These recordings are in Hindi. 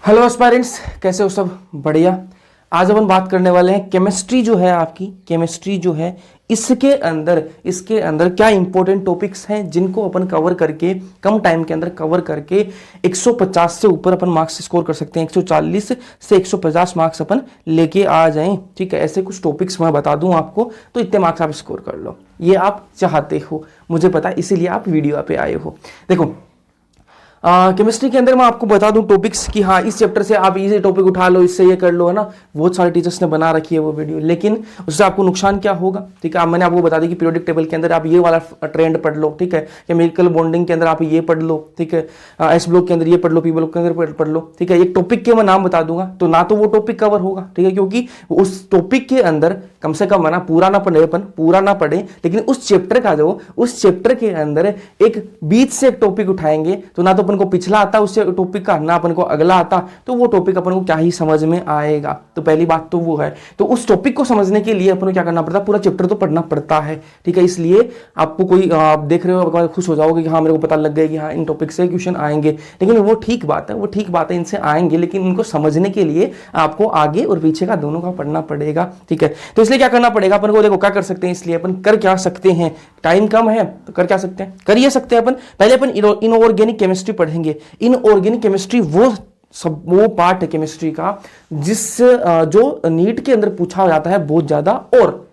हेलो एस्पायरेंट्स, कैसे हो सब? बढ़िया। आज अपन बात करने वाले हैं केमिस्ट्री जो है, आपकी केमिस्ट्री जो है इसके अंदर क्या इंपॉर्टेंट टॉपिक्स हैं जिनको अपन कवर करके कम टाइम के अंदर कवर करके 150 से ऊपर अपन मार्क्स स्कोर कर सकते हैं। 140 से 150 मार्क्स अपन लेके आ जाएं। ठीक है, ऐसे कुछ टॉपिक्स मैं बता दूं आपको तो इतने मार्क्स आप स्कोर कर लो। ये आप चाहते हो, मुझे पता है, इसीलिए आप वीडियो पे आए हो। देखो, केमिस्ट्री के अंदर मैं आपको बता दूं टॉपिक्स कि हाँ, इस चैप्टर से आप ये टॉपिक उठा लो, इससे ये कर लो, है ना। बहुत सारे टीचर्स ने बना रखी है वो वीडियो, लेकिन उससे आपको नुकसान क्या होगा? ठीक है, मैंने आपको बता दी कि पीरियोडिक टेबल के अंदर आप ये वाला ट्रेंड पढ़ लो। ठीक है, केमिकल बॉन्डिंग के अंदर आप ये पढ़ लो। ठीक है, एस ब्लॉक के अंदर ये पढ़ लो, पी ब्लॉक के अंदर पढ़ लो। ठीक है, एक टॉपिक के मैं नाम बता दूंगा तो ना तो वो टॉपिक कवर होगा, ठीक है, क्योंकि उस टॉपिक के अंदर कम से कम है ना, पूरा ना पढ़े अपन, पूरा ना पढ़े, लेकिन उस चैप्टर का जो उस चैप्टर के अंदर एक बीच से एक टॉपिक उठाएंगे तो ना तो अपन को पिछला आता उस टॉपिक का, ना अपन को अगला आता, तो वो टॉपिक अपन को क्या ही समझ में आएगा। तो पहली बात तो वो है। तो उस टॉपिक को समझने के लिए अपन को क्या करना पड़ता है? पूरा चैप्टर तो पढ़ना पड़ता है। ठीक है, इसलिए आपको कोई आप देख रहे हो, खुश हो जाओगे कि हाँ, मेरे को पता लग गया कि हाँ, इन टॉपिक से क्वेश्चन आएंगे। लेकिन वो ठीक बात है, वो ठीक बात है, इनसे आएंगे, लेकिन इनको समझने के लिए आपको आगे और पीछे का दोनों का पढ़ना पड़ेगा। ठीक है, तो इसलिए क्या करना पड़ेगा अपन को? देखो, क्या कर सकते हैं, इसलिए अपन कर क्या सकते हैं, टाइम कम है तो कर क्या सकते हैं, कर ये सकते हैं अपन। पहले अपन इनऑर्गेनिक केमिस्ट्री पढ़ेंगे। इनऑर्गेनिक केमिस्ट्री वो पार्ट है केमिस्ट्री का जो नीट के अंदर पूछा जाता है बहुत ज्यादा, और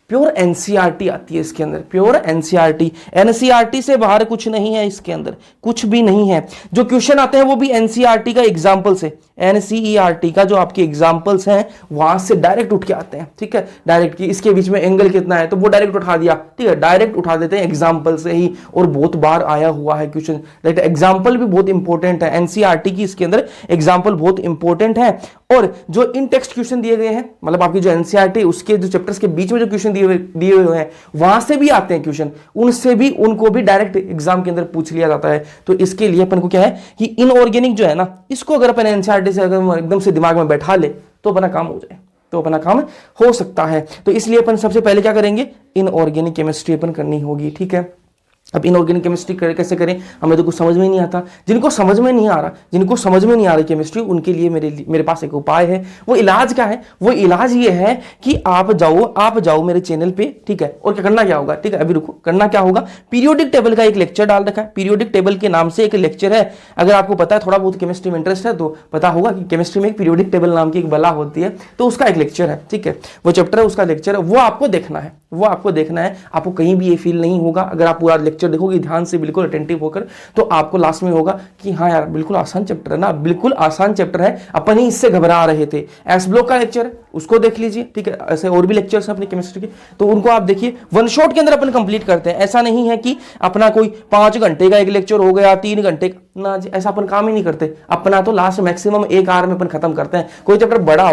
प्योर एनसीईआरटी आती है इसके अंदर। प्योर एनसीईआरटी, एनसीईआरटी से बाहर कुछ नहीं है, इसके अंदर कुछ भी नहीं है। जो क्वेश्चन आते हैं वो भी एनसीईआरटी का एग्जांपल से, एनसीईआरटी का जो आपके एग्जांपल्स हैं वहां से डायरेक्ट उठ के आते हैं। ठीक है, डायरेक्ट की इसके बीच में एंगल कितना है तो वो डायरेक्ट उठा दिया। ठीक है, डायरेक्ट उठा देते हैं एग्जाम्पल से ही, और बहुत बार आया हुआ है क्वेश्चन। एग्जाम्पल भी बहुत इंपॉर्टेंट है, एनसीईआरटी की इसके अंदर एग्जाम्पल बहुत इंपॉर्टेंट है। और जो इन टेक्स्ट क्वेश्चन दिए गए हैं, मतलब आपकी जो एनसीईआरटी उसके जो चैप्टर्स के बीच में जो क्वेश्चन दिए हुए हैं वहां से भी आते हैं क्वेश्चन, उनको भी डायरेक्ट एग्जाम के अंदर पूछ लिया जाता है। तो इसके लिए अपन को क्या है कि इनऑर्गेनिक जो है ना, इसको अगर अपन एनसीईआरटी से अगर एकदम से दिमाग में बैठा ले तो अपना काम हो जाए, तो अपना काम हो सकता है। तो इसलिए अपन सबसे पहले क्या करेंगे? इनऑर्गेनिक केमिस्ट्री अपन करनी होगी। ठीक है, अब इनऑर्गेनिक केमिस्ट्री कैसे करें, हमें तो कुछ समझ में नहीं आता। जिनको समझ में नहीं आ रही केमिस्ट्री, उनके लिए मेरे पास एक उपाय है। वो इलाज क्या है? वो इलाज ये है कि आप जाओ मेरे चैनल पे। ठीक है, और क्या करना क्या होगा? ठीक है, अभी रुको, करना क्या होगा, पीरियोडिक टेबल का एक लेक्चर डाल रखा है। पीरियोडिक टेबल के नाम से एक लेक्चर है। अगर आपको पता है, थोड़ा बहुत केमिस्ट्री में इंटरेस्ट है तो पता होगा कि केमिस्ट्री में एक पीरियोडिक टेबल नाम की एक बला होती है, तो उसका एक लेक्चर है। ठीक है, वो चैप्टर है, उसका लेक्चर है, वो आपको देखना है। आपको कहीं भी ये फील नहीं होगा अगर आप पूरा लेक्चर देखोगे ध्यान से, बिल्कुल अटेंटिव होकर, तो आपको लास्ट में होगा कि हाँ यार, बिल्कुल आसान चैप्टर है ना, बिल्कुल आसान चैप्टर है, अपन ही इससे घबरा रहे थे। एस ब्लॉक का लेक्चर है, उसको देख लीजिए। ठीक है, ऐसे और भी लेक्चर्स हैं अपनी केमिस्ट्री के, तो उनको आप देखिए। वन शॉट के अंदर अपन कंप्लीट करते हैं। ऐसा नहीं है कि अपना कोई 5 घंटे का एक लेक्चर हो गया, 3 घंटे ना जी, ऐसा अपन काम ही नहीं करते। अपना तो लास्ट मैक्सिमम 1 आवर में अपन खत्म करते हैं। कोई चैप्टर बड़ा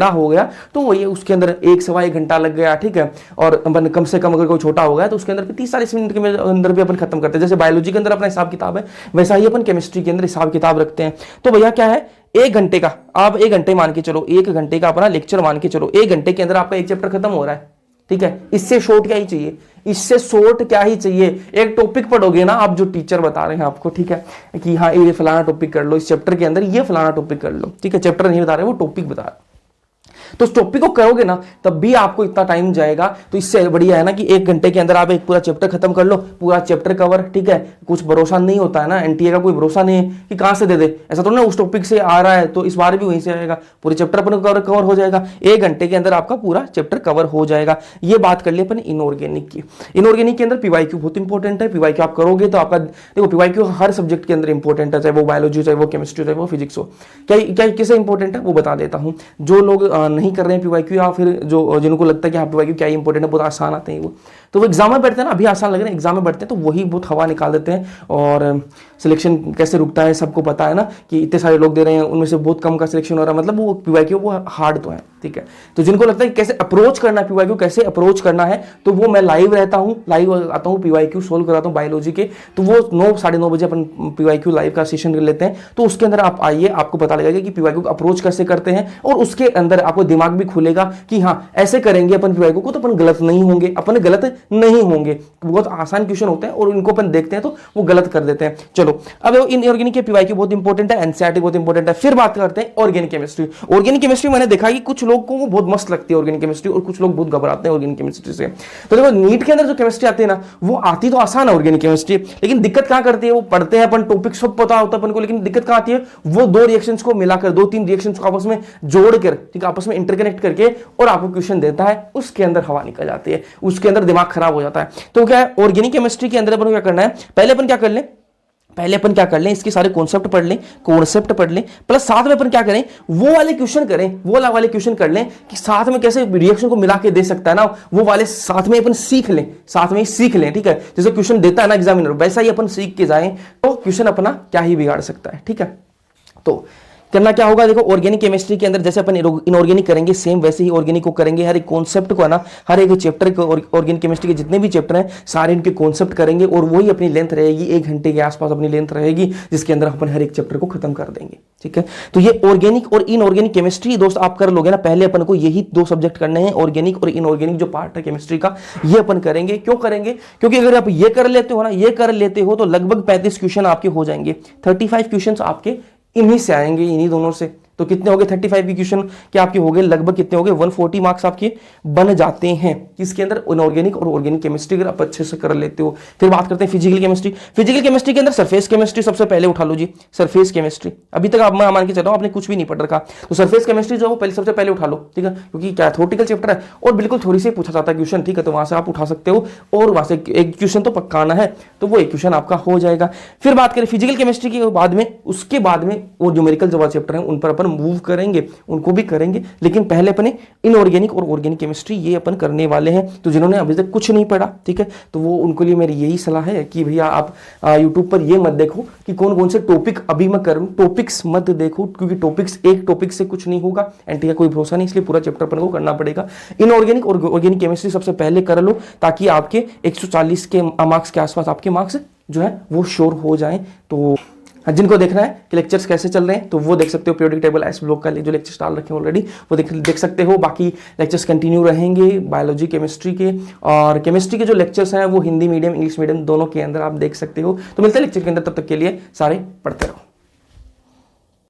हो गया तो वही उसके अंदर 1 सवा 1 घंटा लग गया। ठीक है, और अपन कम से कम अगर कोई छोटा हो गया तो उसके अंदर 30-40 मिनट के अंदर भी अपन खत्म करते हैं। जैसे बायोलॉजी के अंदर अपना हिसाब किताब है, वैसा ही अपन केमिस्ट्री के अंदर हिसाब किताब रखते हैं। तो भैया क्या है, 1 घंटे का, आप 1 घंटे मान के चलो, 1 घंटे का अपना लेक्चर मान के चलो, 1 घंटे के अंदर आपका एक चैप्टर खत्म हो रहा है। ठीक है, इससे शॉर्ट क्या ही चाहिए? एक टॉपिक पढ़ोगे ना आप, जो टीचर बता रहे हैं आपको, ठीक है, कि हाँ ये फलाना टॉपिक कर लो, इस चैप्टर के अंदर ये फलाना टॉपिक कर लो। ठीक है, चैप्टर नहीं बता रहे, वो टॉपिक बता रहे, तो उस टॉपिक को करोगे ना तब भी आपको इतना टाइम जाएगा। तो इससे बढ़िया है ना कि 1 घंटे के अंदर आप एक पूरा चैप्टर खत्म कर लो, पूरा चैप्टर कवर। ठीक है, कुछ भरोसा नहीं होता है ना, एनटीए का कोई भरोसा नहीं है कि कहां से दे ऐसा तो ना, उस टॉपिक से आ रहा है तो इस बार भी वहीं से आएगा, पूरे चैप्टर अपन कवर हो जाएगा। 1 घंटे के अंदर आपका पूरा चैप्टर कवर हो जाएगा। ये बात कर ली अपन इनऑर्गेनिक की। इनऑर्गेनिक के अंदर पीवाईक्यू बहुत इंपॉर्टेंट है। पीवाईक्यू आप करोगे तो आपका, देखो, पीवाईक्यू हर सब्जेक्ट के अंदर इंपॉर्टेंट है, चाहे वो बायोलॉजी, चाहे वो केमिस्ट्री, चाहे वो फिजिक्स हो। क्या किसे इंपॉर्टेंट है वो बता देता हूं। जो लोग नहीं कर रहे हैं पीवाईक्यू, या फिर जिनको लगता है कि हाँ पीवाईक्यू क्या इंपॉर्टेंट है, बहुत आसान आते हैं वो, तो वो एग्जाम में बैठते हैं ना, अभी आसान लग रहे हैं, एग्जाम में बैठते हैं तो वही बहुत हवा निकाल देते हैं। और सिलेक्शन कैसे रुकता है सबको पता है ना, कि इतने सारे लोग दे रहे हैं, उनमें से बहुत कम का सिलेक्शन हो रहा है, मतलब वो पीवाईक्यू वो हार्ड तो है। ठीक है, तो जिनको लगता है कैसे अप्रोच करना है पीवाईक्यू, कैसे अप्रोच करना है, तो वो मैं लाइव रहता हूँ, लाइव आता हूँ, पीवाईक्यू सोल्व कराता हूँ बायोलॉजी के। तो वो 9-9:30 बजे अपन पीवाईक्यू लाइव का सेशन कर लेते हैं। तो उसके अंदर आप आइए, आपको पता लगेगा कि पीवाईक्यू अप्रोच कैसे करते हैं, और उसके अंदर आपको दिमाग भी खुलेगा कि हाँ ऐसे करेंगे अपन पीवाई को तो अपन गलत नहीं होंगे, अपन गलत नहीं होंगे। बहुत आसान क्वेश्चन होते हैं और इनको अपन देखते हैं तो वो गलत कर देते हैं। चलो अब इनऑर्गेनिक के पीवाई की बहुत इंपॉर्टेंट है, एनसीईआरटी बहुत इंपॉर्टेंट है। फिर बात करते हैं ऑर्गेनिक केमिस्ट्री। ऑर्गेनिक केमिस्ट्री मैंने देखा कि कुछ लोगों को बहुत मस्त लगती है ऑर्गेनिक केमिस्ट्री और कुछ लोग बहुत घबराते हैं ऑर्गेनिक केमिस्ट्री से। तो देखो नीट के अंदर जो केमिस्ट्री आती है ना वो आती तो आसान है ऑर्गेनिक केमिस्ट्री, लेकिन दिक्कत कहां करती है, वो पढ़ते हैं अपन टॉपिक सब पता होता है अपन को, लेकिन दिक्कत कहां आती है, वो दो रिएक्शंस को मिलाकर, दो तीन रिएक्शंस को आपस में जोड़कर, ठीक है, आपस में इंटरकनेक्ट करके और आपको क्वेश्चन देता है, उसके अंदर हवा निकल जाती है, उसके अंदर दिमाग खराब हो जाता है। तो क्या है ऑर्गेनिक केमिस्ट्री के अंदर अपन को क्या करना है, पहले अपन क्या कर लें, इसके सारे कॉन्सेप्ट पढ़ लें, प्लस साथ में अपन क्या करें, वो वाले क्वेश्चन कर लें कि साथ में कैसे रिएक्शन को मिला के दे सकता है ना, वो वाले साथ में अपन सीख लें, ठीक है। जैसे क्वेश्चन देता है ना एग्जामिनर, वैसा ही अपन सीख के जाएं तो क्वेश्चन अपना क्या ही बिगाड़ सकता है, ठीक है। तो करना क्या होगा, देखो ऑर्गेनिक केमिस्ट्री के अंदर जैसे अपन इनऑर्गेनिक करेंगे सेम वैसे ही ऑर्गेनिक को करेंगे। हर एक कॉन्सेप्ट को है ना, हर एक चैप्टर को, ऑर्गेनिक केमिस्ट्री के जितने भी चैप्टर हैं सारे इनके कॉन्सेप्ट करेंगे और वही अपनी लेंथ रहेगी, 1 घंटे के आसपास अपनी लेंथ रहेगी, जिसके अंदर अपन हर एक चैप्टर को खत्म कर देंगे, ठीक है। तो ये ऑर्गेनिक और इनऑर्गेनिक केमिस्ट्री दोस्त आप कर लोगे ना, पहले अपन को यही 2 सब्जेक्ट करने हैं, ऑर्गेनिक और इनऑर्गेनिक जो पार्ट है केमिस्ट्री का, ये अपन करेंगे। क्यों करेंगे, क्योंकि अगर आप ये कर लेते हो तो लगभग 35 क्वेश्चन आपके हो जाएंगे, 35 क्वेश्चन आपके इन्हीं से आएंगे, इन्हीं दोनों से। तो कितने हो गए 35 क्वेश्चन के आपके हो गए, लगभग कितने हो गए 140 मार्क्स आपके बन जाते हैं किसके अंदर, इनऑर्गेनिक और ऑर्गेनिक केमिस्ट्री अगर आप अच्छे से कर लेते हो। फिर बात करते हैं फिजिकल केमिस्ट्री के अंदर सरफेस केमिस्ट्री सबसे पहले उठा लो जी। सरफेस केमिस्ट्री अभी तक आप मान के चल रहा हूं आपने कुछ भी नहीं पढ़ रखा, तो सरफेस केमिस्ट्री जो है सबसे पहले उठा लो, ठीक है, क्योंकि क्या थ्योरेटिकल चैप्टर है और बिल्कुल थोड़ी सी पूछा जाता है क्वेश्चन, ठीक है, तो वहां से आप उठा सकते हो और वहां से एक क्वेश्चन तो पक्का आना है, तो वो एक क्वेश्चन आपका हो जाएगा। फिर बात करें फिजिकल केमिस्ट्री के बाद में, उसके बाद में वो न्यूमेरिकल जो चैप्टर है उन पर अपन मूव करेंगे, उनको भी करेंगे, लेकिन पहले अपने इनऑर्गेनिक और ऑर्गेनिक केमिस्ट्री ये अपन करने वाले हैं। तो जिन्होंने अभी तक कुछ नहीं पढ़ा, ठीक है, तो वो उनके लिए मेरी यही सलाह है कि भैया आप यूट्यूब पर ये मत देखो कि कौन कौन से टॉपिक अभी मैं करूं, टॉपिक्स मत देखो, क्योंकि एक टॉपिक से कुछ नहीं होगा एंड ठीक है, कोई भरोसा नहीं, इसलिए पूरा चैप्टर अपन को करना पड़ेगा। इनऑर्गेनिक और ऑर्गेनिक केमिस्ट्री सबसे पहले कर लो ताकि आपके 140 के मार्क्स के आसपास आपके मार्क्स जो है वो श्योर हो जाए। तो जिनको देखना है कि लेक्चर्स कैसे चल रहे हैं तो वो देख सकते हो, पीरियोडिक टेबल एस ब्लॉक का जो लेक्चर्स डाल रखे हैं ऑलरेडी वो देख सकते हो। बाकी लेक्चर्स कंटिन्यू रहेंगे बायोलॉजी केमिस्ट्री के, और केमिस्ट्री के जो लेक्चर्स हैं वो हिंदी मीडियम इंग्लिश मीडियम दोनों के अंदर आप देख सकते हो। तो मिलते हैं लेक्चर के अंदर, तब तक के लिए सारे पढ़ते रहो।